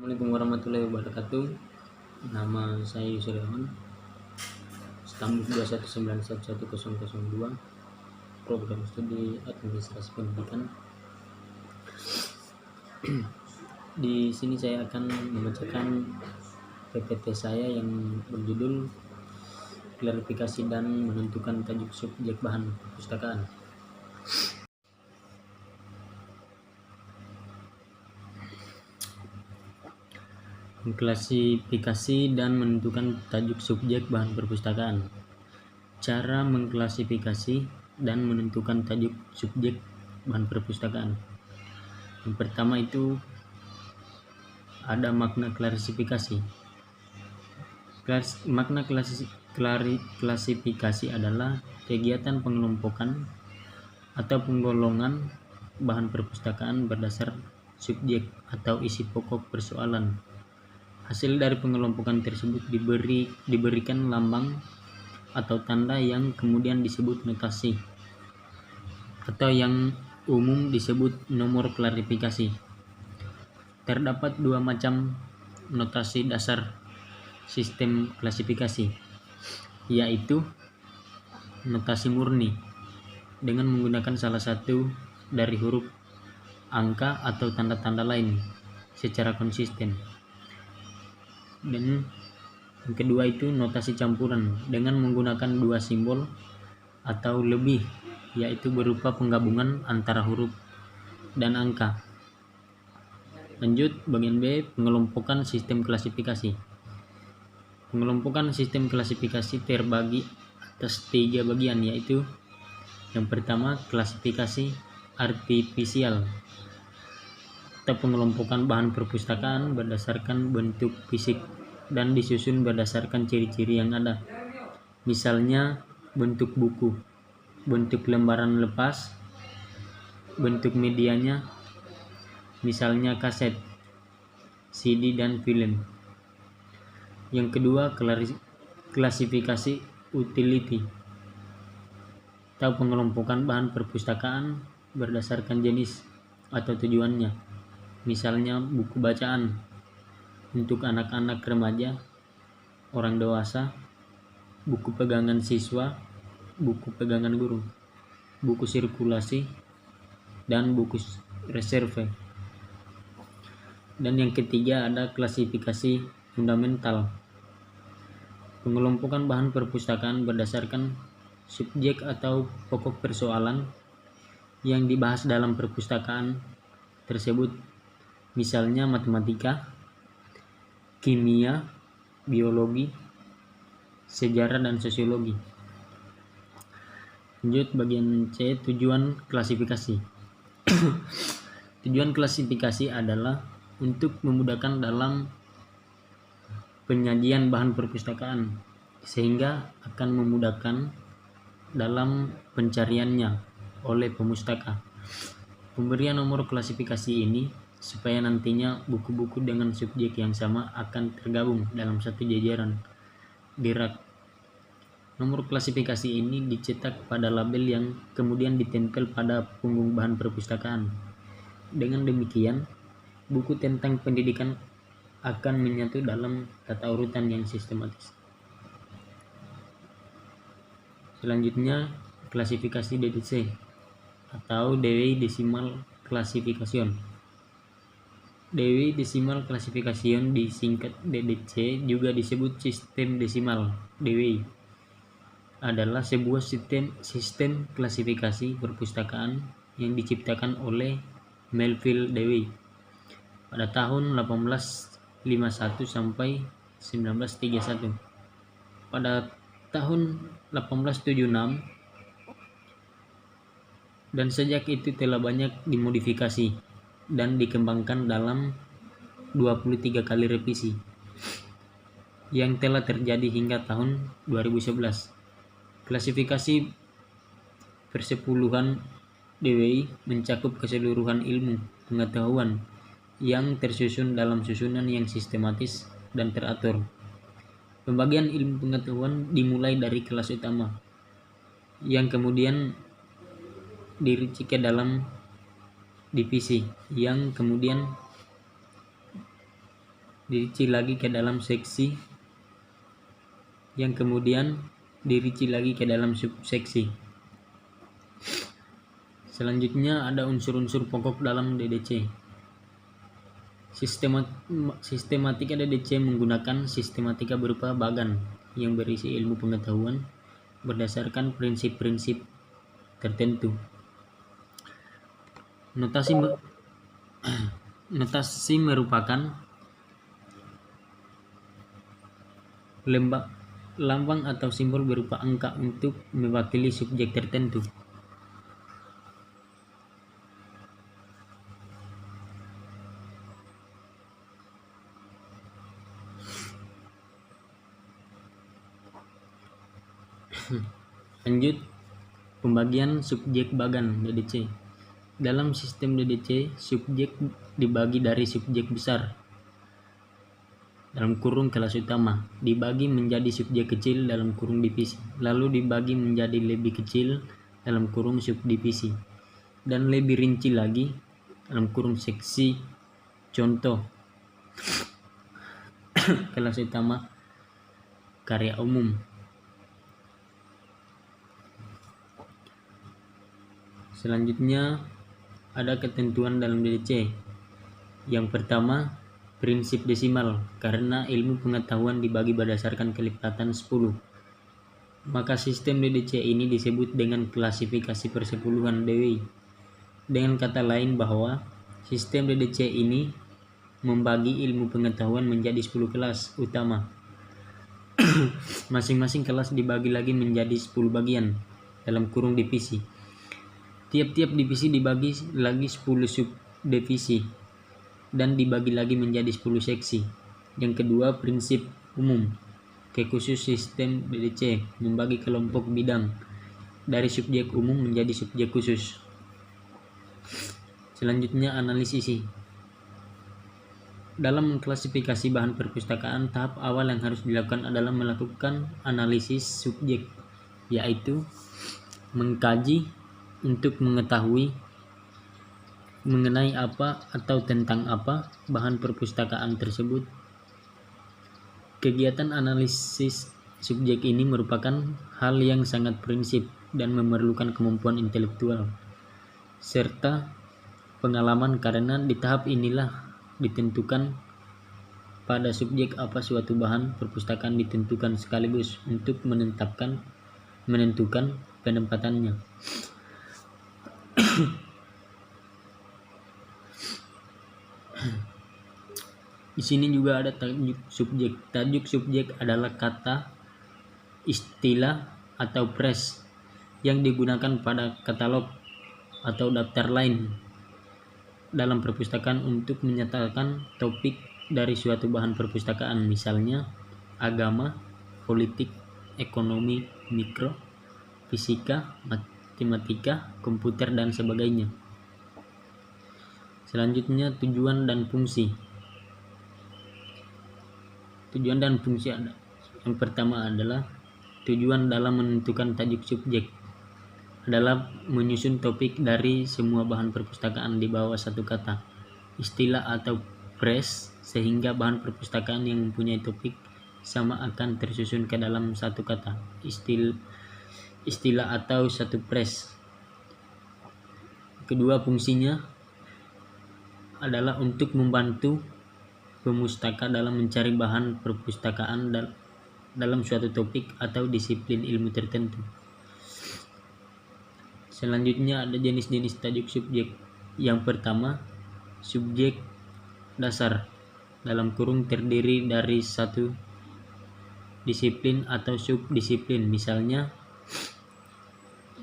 Assalamualaikum warahmatullahi wabarakatuh. Nama saya Yusriawan, Stambul 219111002, program studi administrasi pendidikan. Di sini saya akan membacakan PPT saya yang berjudul klarifikasi dan menentukan tajuk subjek bahan perpustakaan. Mengklasifikasi dan menentukan tajuk subjek bahan perpustakaan. Cara mengklasifikasi dan menentukan tajuk subjek bahan perpustakaan. Yang pertama itu ada makna klasifikasi. Makna klasifikasi adalah kegiatan pengelompokan atau penggolongan bahan perpustakaan berdasar subjek atau isi pokok persoalan. Hasil dari pengelompokan tersebut diberikan lambang atau tanda yang kemudian disebut notasi, atau yang umum disebut nomor klarifikasi. Terdapat dua macam notasi dasar sistem klasifikasi, yaitu notasi murni dengan menggunakan salah satu dari huruf, angka, atau tanda-tanda lain secara konsisten. Dan yang kedua itu notasi campuran dengan menggunakan dua simbol atau lebih, yaitu berupa penggabungan antara huruf dan angka. Lanjut, bagian B, pengelompokan sistem klasifikasi. Pengelompokan sistem klasifikasi terbagi atas 3 bagian, yaitu yang pertama klasifikasi artifisial atau pengelompokan bahan perpustakaan berdasarkan bentuk fisik dan disusun berdasarkan ciri-ciri yang ada. Misalnya bentuk buku, bentuk lembaran lepas, bentuk medianya, misalnya kaset, CD, dan film. Yang kedua, klasifikasi utility atau pengelompokan bahan perpustakaan berdasarkan jenis atau tujuannya. Misalnya buku bacaan untuk anak-anak, remaja, orang dewasa, buku pegangan siswa, buku pegangan guru, buku sirkulasi, dan buku reserve. Dan yang ketiga ada klasifikasi fundamental. Pengelompokan bahan perpustakaan berdasarkan subjek atau pokok persoalan yang dibahas dalam perpustakaan tersebut, misalnya matematika, kimia, biologi, sejarah, dan sosiologi. Lanjut, bagian C, tujuan klasifikasi. Tujuan klasifikasi adalah untuk memudahkan dalam penyajian bahan perpustakaan, sehingga akan memudahkan dalam pencariannya oleh pemustaka. Pemberian nomor klasifikasi ini supaya nantinya buku-buku dengan subjek yang sama akan tergabung dalam satu jajaran di rak. Nomor klasifikasi ini dicetak pada label yang kemudian ditempel pada punggung bahan perpustakaan. Dengan demikian, buku tentang pendidikan akan menyatu dalam tata urutan yang sistematis. Selanjutnya, klasifikasi DDC atau Dewey Decimal Classification. Dewey Decimal Classification disingkat DDC, juga disebut sistem desimal. Dewey adalah sebuah sistem klasifikasi perpustakaan yang diciptakan oleh Melville Dewey pada tahun 1851 sampai 1931. Pada tahun 1876, dan sejak itu telah banyak dimodifikasi dan dikembangkan dalam 23 kali revisi yang telah terjadi hingga tahun 2011. Klasifikasi persepuluhan Dewey mencakup keseluruhan ilmu pengetahuan yang tersusun dalam susunan yang sistematis dan teratur. Pembagian ilmu pengetahuan dimulai dari kelas utama, yang kemudian dirici ke dalam divisi, yang kemudian dirinci lagi ke dalam seksi, yang kemudian dirinci lagi ke dalam subseksi. Selanjutnya ada unsur-unsur pokok dalam DDC. Sistematika DDC menggunakan sistematika berupa bagan yang berisi ilmu pengetahuan berdasarkan prinsip-prinsip tertentu. Notasi merupakan lambang atau simbol berupa angka untuk mewakili subjek tertentu. Lanjut, pembagian subjek bagan DDC. Dalam sistem DDC, subjek dibagi dari subjek besar dalam kurung kelas utama, dibagi menjadi subjek kecil dalam kurung divisi, lalu dibagi menjadi lebih kecil dalam kurung subdivisi, dan lebih rinci lagi dalam kurung seksi. Contoh kelas utama karya umum. Selanjutnya ada ketentuan dalam DDC. Yang pertama, prinsip desimal, karena ilmu pengetahuan dibagi berdasarkan kelipatan 10. Maka sistem DDC ini disebut dengan klasifikasi persepuluhan Dewey. Dengan kata lain bahwa sistem DDC ini membagi ilmu pengetahuan menjadi 10 kelas utama. Masing-masing kelas dibagi lagi menjadi 10 bagian dalam kurung divisi. Tiap-tiap divisi dibagi lagi 10 subdivisi dan dibagi lagi menjadi 10 seksi. Yang kedua, prinsip umum. Kekhusus sistem DDC membagi kelompok bidang dari subjek umum menjadi subjek khusus. Selanjutnya, analisis. Dalam mengklasifikasi bahan perpustakaan, tahap awal yang harus dilakukan adalah melakukan analisis subjek, yaitu mengkaji untuk mengetahui mengenai apa atau tentang apa bahan perpustakaan tersebut. Kegiatan analisis subjek ini merupakan hal yang sangat prinsip dan memerlukan kemampuan intelektual serta pengalaman, karena di tahap inilah ditentukan pada subjek apa suatu bahan perpustakaan ditentukan sekaligus untuk menentukan penempatannya. Di sini juga ada tajuk subjek. Tajuk subjek adalah kata, istilah, atau phrase yang digunakan pada katalog atau daftar lain dalam perpustakaan untuk menyatakan topik dari suatu bahan perpustakaan, misalnya agama, politik, ekonomi, mikro, fisika, matematika, komputer, dan sebagainya. Selanjutnya, tujuan dan fungsi. Tujuan dan fungsi yang pertama adalah tujuan dalam menentukan tajuk subjek adalah menyusun topik dari semua bahan perpustakaan di bawah satu kata, istilah atau phrase, sehingga bahan perpustakaan yang mempunyai topik sama akan tersusun ke dalam satu kata, istilah atau satu phrase. Kedua, fungsinya adalah untuk membantu pemustaka dalam mencari bahan perpustakaan dalam suatu topik atau disiplin ilmu tertentu. Selanjutnya ada jenis-jenis tajuk subjek. Yang pertama, subjek dasar dalam kurung terdiri dari satu disiplin atau subdisiplin, misalnya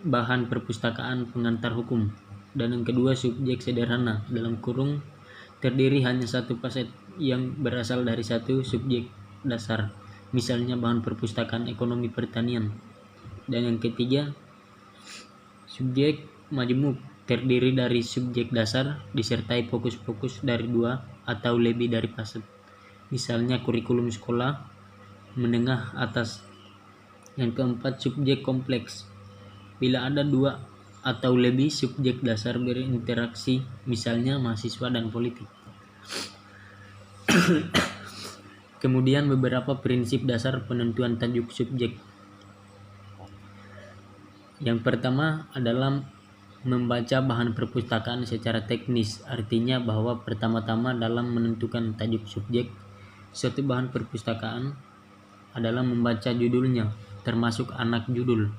bahan perpustakaan pengantar hukum. Dan yang kedua, subjek sederhana dalam kurung terdiri hanya satu paset yang berasal dari satu subjek dasar, misalnya bahan perpustakaan ekonomi pertanian. Dan yang ketiga, subjek majemuk terdiri dari subjek dasar disertai fokus-fokus dari 2 atau lebih dari paset, misalnya kurikulum sekolah menengah atas. Yang keempat, subjek kompleks. Bila ada 2 atau lebih subjek dasar berinteraksi, misalnya mahasiswa dan politik. Kemudian beberapa prinsip dasar penentuan tajuk subjek. Yang pertama adalah membaca bahan perpustakaan secara teknis, artinya bahwa pertama-tama dalam menentukan tajuk subjek suatu bahan perpustakaan adalah membaca judulnya, termasuk anak judul.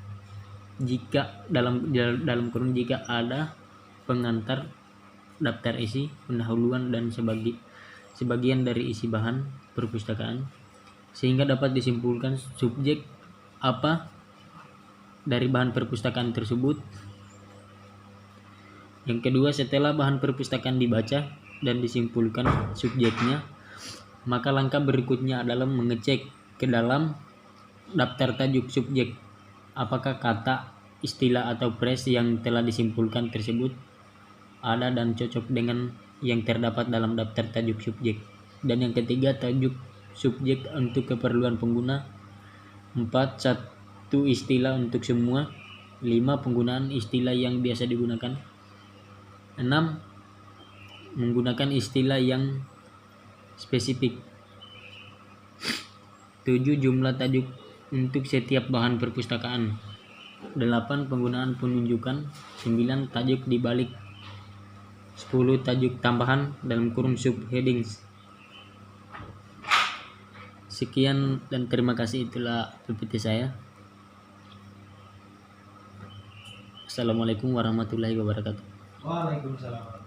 Jika dalam kurung jika ada pengantar, daftar isi, pendahuluan dan sebagian dari isi bahan perpustakaan, sehingga dapat disimpulkan subjek apa dari bahan perpustakaan tersebut. Yang kedua, setelah bahan perpustakaan dibaca dan disimpulkan subjeknya, maka langkah berikutnya adalah mengecek ke dalam daftar tajuk subjek apakah kata, istilah atau phrase yang telah disimpulkan tersebut ada dan cocok dengan yang terdapat dalam daftar tajuk subjek. Dan yang ketiga, tajuk subjek untuk keperluan pengguna. 4. Satu istilah untuk semua. 5. Penggunaan istilah yang biasa digunakan. 6. Menggunakan istilah yang spesifik. 7. Jumlah tajuk untuk setiap bahan perpustakaan. 8. Penggunaan penunjukan. 9. Tajuk dibalik. 10. Tajuk tambahan dalam kurung subheadings. Sekian dan terima kasih, itulah PPT saya. Assalamualaikum warahmatullahi wabarakatuh. Waalaikumsalam.